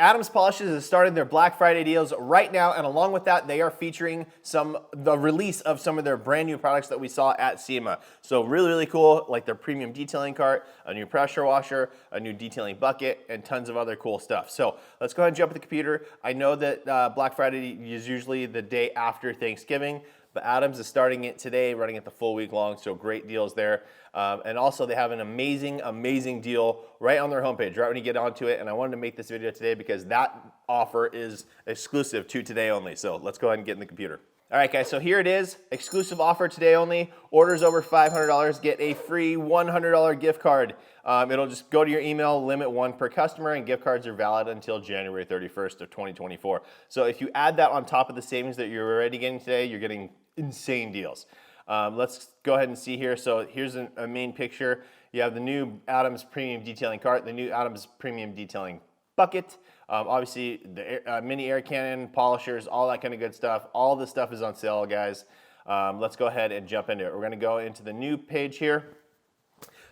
Adams Polishes is starting their Black Friday deals right now, and along with that, they are featuring the release of some of their brand new products that we saw at Sema. So really cool, like their premium detailing cart, a new pressure washer, a new detailing bucket, and tons of other cool stuff. So let's go ahead and jump at the computer. I know that Black Friday is usually the day after Thanksgiving, but Adams is starting it today, running it the full week long, so great deals there. And also they have an amazing deal right on their homepage, right when you get onto it. And I wanted to make this video today because that offer is exclusive to today only. So let's go ahead and get in the computer. All right, guys, so here it is. Exclusive offer today only. Orders over $500 get a free $100 gift card. It'll just go to your email, limit 1 per customer, and gift cards are valid until January 31st of 2024. So if you add that on top of the savings that you're already getting today, you're getting insane deals. Let's go ahead and see here. So here's a main picture. You have the new Adams Premium Detailing Cart, the new Adams Premium Detailing Bucket. Obviously, the mini air cannon, polishers, all that kind of good stuff. All this stuff is on sale, guys. Let's go ahead and jump into it. We're going to go into the new page here.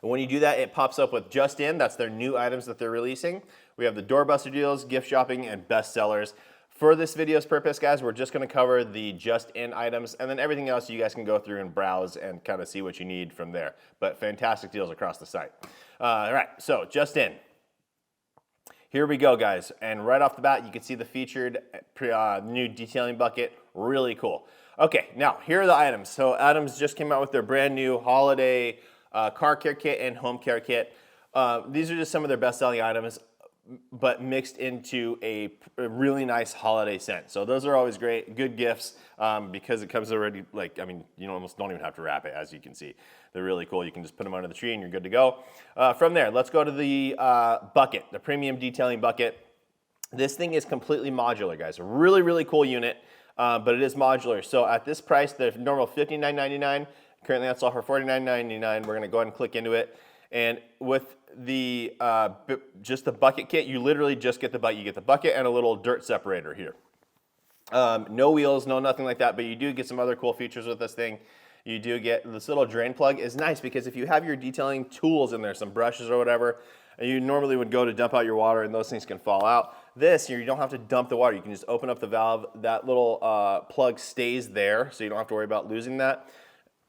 And when you do that, it pops up with Just In. That's their new items that they're releasing. We have the doorbuster deals, gift shopping, and best sellers. For this video's purpose, guys, we're just going to cover the Just In items, and then everything else you guys can go through and browse and kind of see what you need from there. But fantastic deals across the site. All right, so Just In. Here we go, guys, and right off the bat, you can see the featured new detailing bucket. Really cool. Okay, now here are the items. So Adams just came out with their brand new holiday car care kit and home care kit. These are just some of their best-selling items, but mixed into a really nice holiday scent. So those are always great, good gifts, because it comes already, like, I mean, you almost don't even have to wrap it, as you can see. They're really cool. You can just put them under the tree and you're good to go. From there, let's go to the bucket, the premium detailing bucket. This thing is completely modular, guys. A really cool unit, but it is modular. So at this price, the normal $59.99, currently that's all for $49.99. We're gonna go ahead and click into it. And with the just the bucket kit, you literally just get the bucket. You get the bucket and a little dirt separator here. No wheels, no nothing like that, but you do get some other cool features with this thing. You do get this little drain plug. Is nice because if you have your detailing tools in there, some brushes or whatever, and you normally would go to dump out your water and those things can fall out. This, you don't have to dump the water. You can just open up the valve. That little plug stays there, so you don't have to worry about losing that.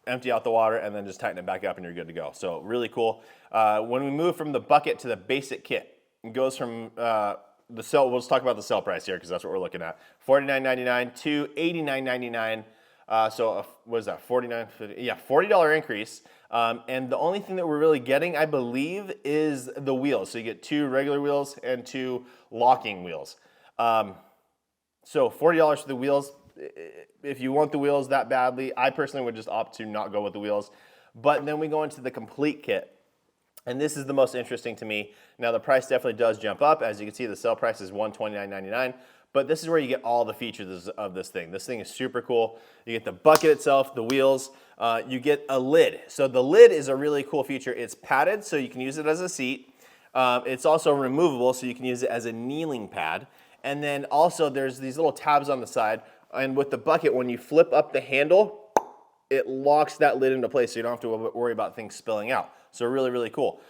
Empty out the water and then just tighten it back up and you're good to go. So really cool. When we move from the bucket to the basic kit, it goes from the sale. We'll just talk about the sale price here because that's what we're looking at. $49.99 to $89.99. So what is that? $40 increase. And the only thing that we're really getting, I believe, is the wheels. So you get 2 regular wheels and 2 locking wheels. So $40 for the wheels. If you want the wheels that badly, I personally would just opt to not go with the wheels. But then we go into the complete kit. And this is the most interesting to me. Now the price definitely does jump up. As you can see, the sale price is $129.99. But this is where you get all the features of this thing. This thing is super cool. You get the bucket itself, the wheels. You get a lid. So the lid is a really cool feature. It's padded, so you can use it as a seat. It's also removable, so you can use it as a kneeling pad. And then also there's these little tabs on the side. And with the bucket, when you flip up the handle, it locks that lid into place, so you don't have to worry about things spilling out. So really cool.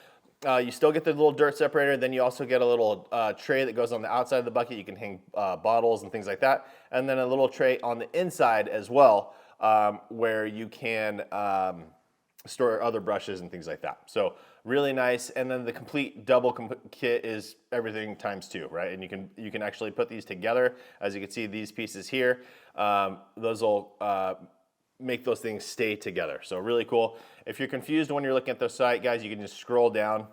You still get the little dirt separator. Then you also get a little tray that goes on the outside of the bucket. You can hang bottles and things like that. And then a little tray on the inside as well, where you can store other brushes and things like that. So really nice. And then the complete double kit is everything ×2, right? And you can actually put these together. As you can see, these pieces here, those will make those things stay together. So really cool. If you're confused when you're looking at the site, guys, you can just scroll down.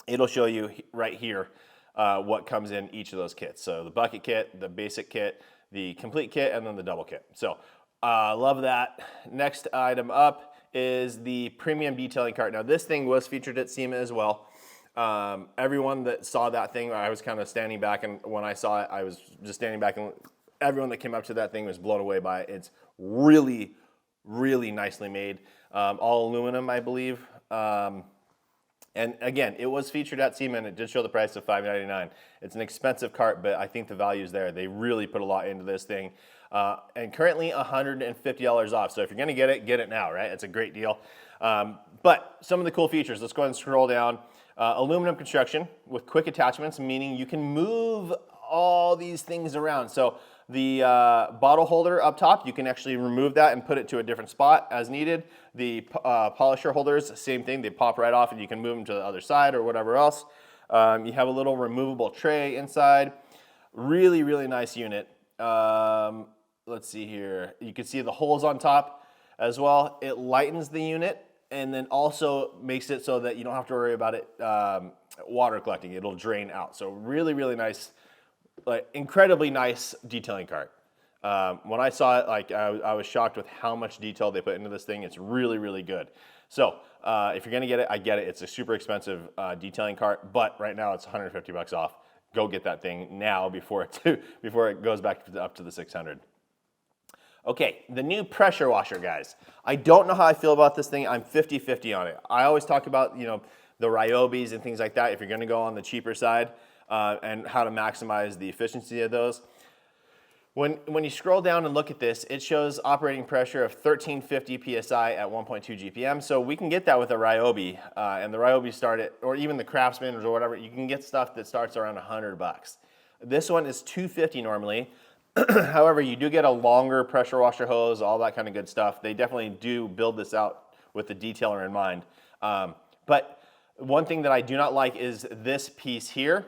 It'll show you right here what comes in each of those kits. So the bucket kit, the basic kit, the complete kit, and then the double kit. So love that. Next item up is the premium detailing cart. Now this thing was featured at Sema as well. Everyone that saw that thing, I was kind of standing back, and when I saw it, I was just standing back, and everyone that came up to that thing was blown away by it. It's really nicely made. All aluminum, I believe. And again, it was featured at Sema, and it did show the price of $5.99. It's an expensive cart, but I think the value is there. They really put a lot into this thing. And currently $150 off. So if you're gonna get it now, right? It's a great deal. But some of the cool features, let's go ahead and scroll down. Aluminum construction with quick attachments, meaning you can move all these things around. So the bottle holder up top, you can actually remove that and put it to a different spot as needed. The polisher holders, same thing, they pop right off and you can move them to the other side or whatever else. You have a little removable tray inside. Really, really nice unit. Let's see here. You can see the holes on top as well. It lightens the unit and then also makes it so that you don't have to worry about it water collecting. It'll drain out. So really, really nice, like incredibly nice detailing cart. When I saw it, like I was shocked with how much detail they put into this thing. It's really, really good. So if you're gonna get it, I get it. It's a super expensive detailing cart, but right now it's 150 bucks off. Go get that thing now before it goes back up to the 600. Okay, the new pressure washer, guys. I don't know how I feel about this thing. I'm 50-50 on it. I always talk about, you know, the Ryobis and things like that if you're gonna go on the cheaper side and how to maximize the efficiency of those. When you scroll down and look at this, it shows operating pressure of 1350 PSI at 1.2 GPM. So we can get that with a Ryobi, and the Ryobi start at, or even the Craftsman or whatever, you can get stuff that starts around 100 bucks. This one is 250 normally. However, you do get a longer pressure washer hose, all that kind of good stuff. They definitely do build this out with the detailer in mind. But one thing that I do not like is this piece here.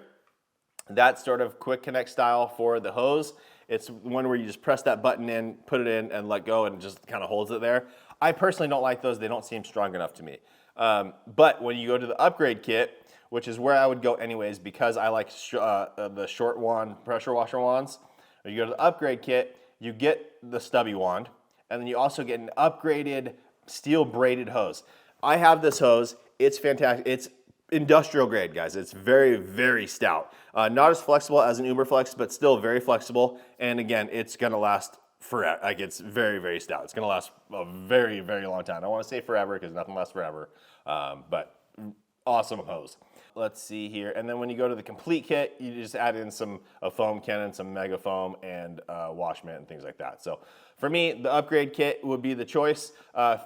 That's sort of quick connect style for the hose. It's one where you just press that button in, put it in, and let go, and it just kind of holds it there. I personally don't like those. They don't seem strong enough to me. But when you go to the upgrade kit, which is where I would go anyways because I like the short wand pressure washer wands, when you go to the upgrade kit, you get the stubby wand, and then you also get an upgraded steel braided hose. I have this hose. It's fantastic. It's industrial grade, guys. It's very, very stout. Not as flexible as an Uberflex, but still very flexible. And again, it's gonna last forever. Like, it's very, very stout. It's gonna last a very, very long time. I don't wanna say forever because nothing lasts forever, but awesome hose. Let's see here. And then when you go to the complete kit, you just add in a foam cannon, some mega foam, and wash mitt and things like that. So for me, the upgrade kit would be the choice.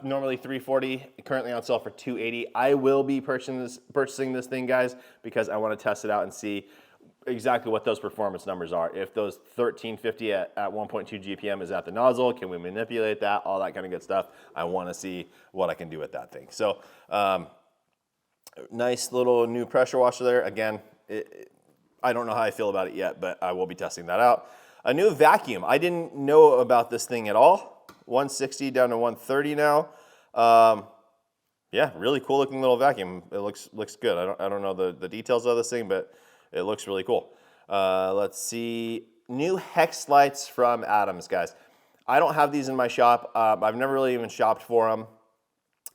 Normally $340, currently on sale for $280. I will be purchasing this thing, guys, because I want to test it out and see exactly what those performance numbers are. If those 1350 at 1.2 GPM is at the nozzle, can we manipulate that? All that kind of good stuff. I want to see what I can do with that thing. So nice little new pressure washer there. Again, I don't know how I feel about it yet, but I will be testing that out. A new vacuum. I didn't know about this thing at all. 160 down to 130 now. Yeah, really cool looking little vacuum. It looks good. I don't know the details of this thing, but it looks really cool. Let's see. New hex lights from Adams, guys. I don't have these in my shop. I've never really even shopped for them,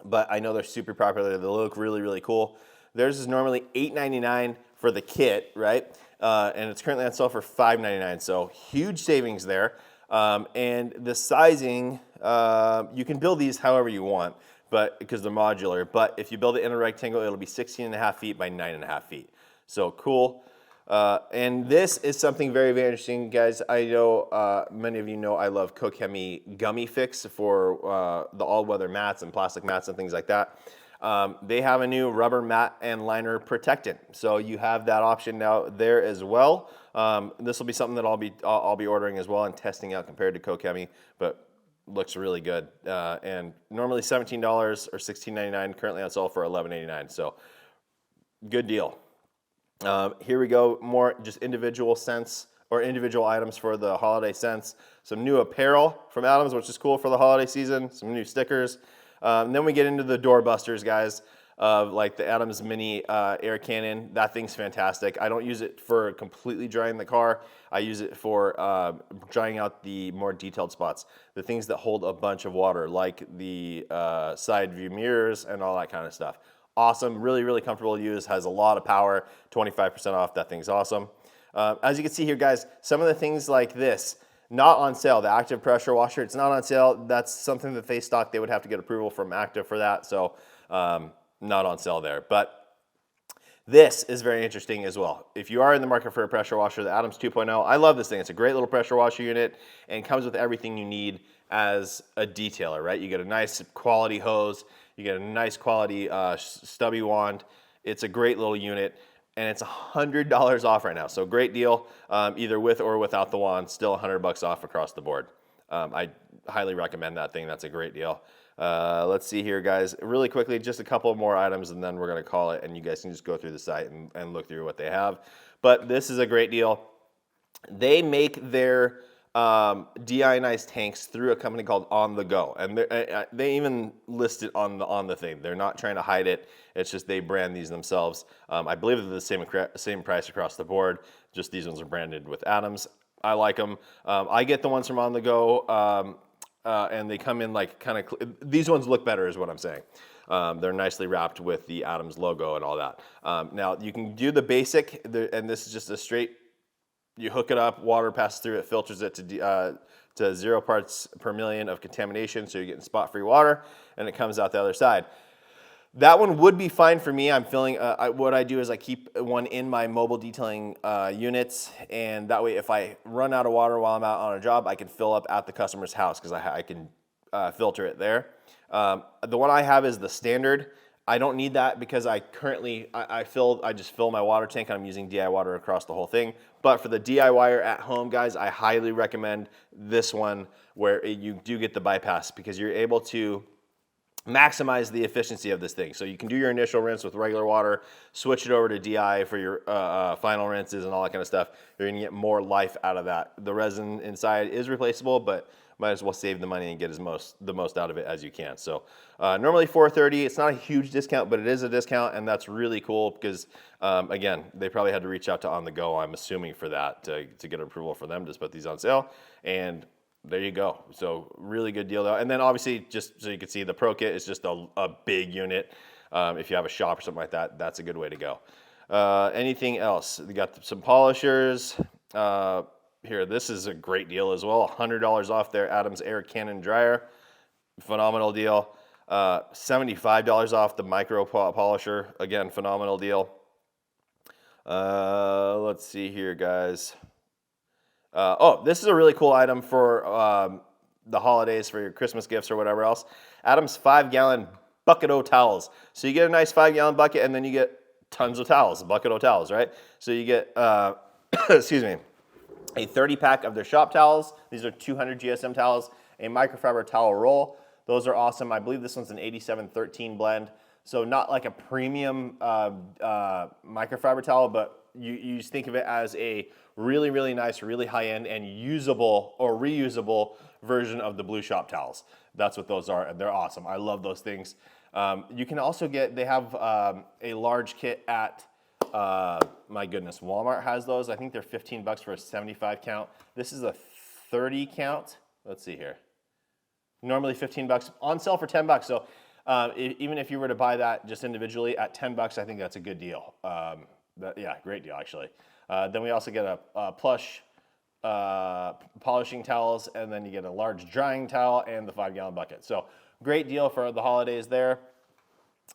but I know they're super popular. They look really, really cool. Theirs is normally $8.99 for the kit, right? And it's currently on sale for $5.99, so huge savings there. And the sizing, you can build these however you want, but because they're modular. But if you build it in a rectangle, it'll be 16.5 feet by 9.5 feet. So cool. And this is something very, very interesting, guys. I know many of you know I love Kokemi Gummy Fix for the all-weather mats and plastic mats and things like that. They have a new rubber mat and liner protectant, so you have that option now there as well. This will be something that I'll be ordering as well and testing out compared to Kokemi, but looks really good. And normally $17 or $16.99, currently on sale for $11.89. So good deal. Here we go, more just individual scents or individual items for the holiday scents. Some new apparel from Adams, which is cool for the holiday season. Some new stickers. And then we get into the doorbusters, guys, like the Adams Mini Air Cannon. That thing's fantastic. I don't use it for completely drying the car. I use it for drying out the more detailed spots, the things that hold a bunch of water, like the side view mirrors and all that kind of stuff. Awesome, really, really comfortable to use, has a lot of power, 25% off, that thing's awesome. As you can see here, guys, some of the things like this, not on sale. The active pressure washer, it's not on sale. That's something that they stock. They would have to get approval from Active for that, so not on sale there. But this is very interesting as well. If you are in the market for a pressure washer, the Adams 2.0, I love this thing. It's a great little pressure washer unit and comes with everything you need as a detailer, right? You get a nice quality hose, you get a nice quality stubby wand, It's a great little unit, and it's $100 off right now. So great deal, either with or without the wand, still $100 off across the board. I highly recommend that thing. That's a great deal. Let's see here, guys. Really quickly, just a couple more items, and then we're going to call it, and you guys can just go through the site and look through what they have. But this is a great deal. They make their deionized tanks through a company called On The Go, and they even list it on the thing. They're not trying to hide it. It's just they brand these themselves. I believe they're the same price across the board. Just these ones are branded with Adams. I like them. I get the ones from On The Go, and they come in like kind of. These ones look better, is what I'm saying. They're nicely wrapped with the Adams logo and all that. Now you can do the basic, and this is just a straight. You hook it up, water passes through it, filters it to 0 parts per million of contamination, so you're getting spot-free water, and it comes out the other side. That one would be fine for me. I'm feeling, what I do is I keep one in my mobile detailing units, and that way if I run out of water while I'm out on a job, I can fill up at the customer's house because I can filter it there. The one I have is the standard. I don't need that because I currently, I just fill my water tank, and I'm using DI water across the whole thing. But for the DIYer at home, guys, I highly recommend this one where you do get the bypass because you're able to maximize the efficiency of this thing. So you can do your initial rinse with regular water, switch it over to DI for your final rinses and all that kind of stuff. You're gonna get more life out of that. The resin inside is replaceable, but might as well save the money and get the most out of it as you can. So normally $430, it's not a huge discount, but it is a discount, and that's really cool because, again, they probably had to reach out to On The Go, I'm assuming, for that to get approval for them to put these on sale. And there you go. So really good deal though. And then obviously, just so you can see, the Pro Kit is just a big unit. If you have a shop or something like that, that's a good way to go. Anything else? We got some polishers. Here, this is a great deal as well. $100 off their Adams Air Cannon Dryer. Phenomenal deal. $75 off the Micro Polisher. Again, phenomenal deal. Let's see here, guys. This is a really cool item for the holidays, for your Christmas gifts or whatever else. Adams 5-gallon bucket-o towels. So you get a nice 5-gallon bucket, and then you get tons of towels, bucket-o towels, right? So you get, excuse me, a 30-pack of their shop towels. These are 200 GSM towels, a microfiber towel roll. Those are awesome. I believe this one's an 87-13 blend. So not like a premium microfiber towel, but you just think of it as a really, really nice, really high-end and usable or reusable version of the Blue Shop towels. That's what those are, and they're awesome. I love those things. You can also they have a large kit at, my goodness, Walmart has those. I think they're $15 for a 75 count. This is a 30 count. Let's see here. Normally $15, on sale for $10. So even if you were to buy that just individually at $10, I think that's a good deal. Yeah, great deal actually. Then we also get a plush polishing towels, and then you get a large drying towel and the 5-gallon bucket. So great deal for the holidays there.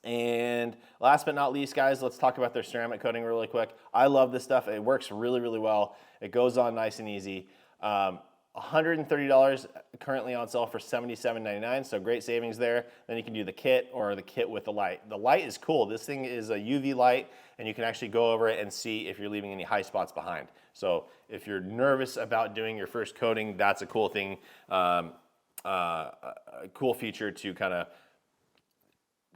And last but not least, guys, let's talk about their ceramic coating really quick. I love this stuff. It works really, really well. It goes on nice and easy. $130 currently on sale for $77.99, so great savings there. Then you can do the kit or the kit with the light. The light is cool. This thing is a UV light, and you can actually go over it and see if you're leaving any high spots behind. So if you're nervous about doing your first coating, that's a cool thing, a cool feature to kind of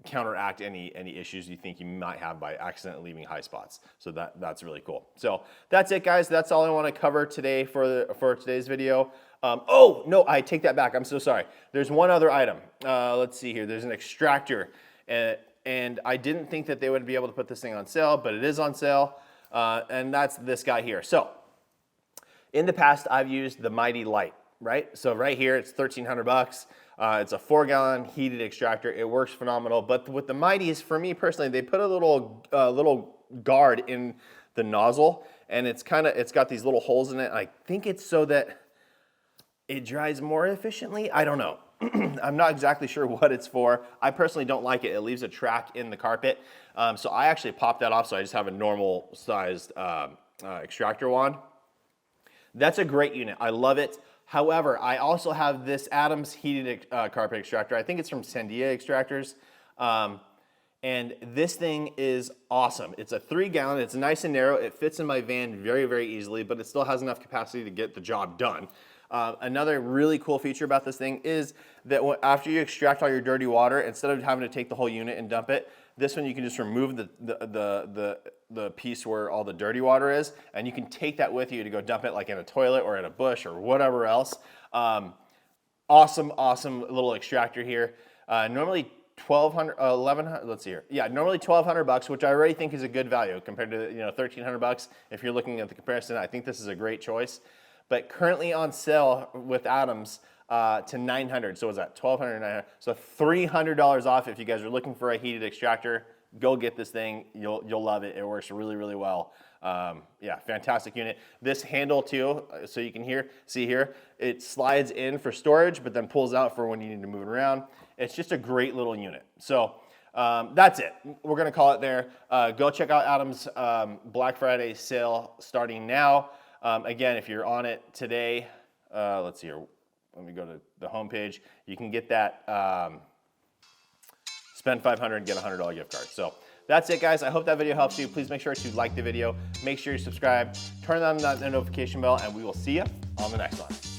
counteract any issues you think you might have by accidentally leaving high spots. So that's really cool. So that's it, guys. That's all I want to cover today for today's video. Oh no, I take that back. I'm so sorry. There's one other item. Let's see here. There's an extractor, and I didn't think that they would be able to put this thing on sale, but it is on sale, and that's this guy here. So in the past, I've used the Mighty Light, right? So right here, it's $1,300. It's a 4-gallon heated extractor. It works phenomenal. But with the Mighties, for me personally, they put a little guard in the nozzle, and it's got these little holes in it. I think it's so that it dries more efficiently. I don't know. I'm not exactly sure what it's for. I personally don't like it. It leaves a track in the carpet. So I actually popped that off, so I just have a normal sized extractor wand. That's a great unit. I love it. However, I also have this Adams heated carpet extractor. I think it's from Sandia Extractors. And this thing is awesome. It's a 3-gallon, it's nice and narrow, it fits in my van very, very easily, but it still has enough capacity to get the job done. Another really cool feature about this thing is that after you extract all your dirty water, instead of having to take the whole unit and dump it, this one you can just remove the piece where all the dirty water is, and you can take that with you to go dump it like in a toilet or in a bush or whatever else. Awesome little extractor here. Normally 1,200, 1,100. Let's see here. Yeah, normally $1,200, which I already think is a good value compared to $1,300. If you're looking at the comparison, I think this is a great choice. But currently on sale with Adams to $900. So what's that? $1,200, $900. So $300 off if you guys are looking for a heated extractor. Go get this thing. You'll love it. It works really, really well. Yeah, fantastic unit. This handle too, so you can see here, it slides in for storage, but then pulls out for when you need to move it around. It's just a great little unit. So that's it. We're gonna call it there. Go check out Adam's Black Friday sale starting now. Again, if you're on it today, let's see here. Let me go to the homepage. You can get that. Spend $500, get a $100 gift card. So that's it, guys. I hope that video helps you. Please make sure to like the video. Make sure you subscribe. Turn on that notification bell, and we will see you on the next one.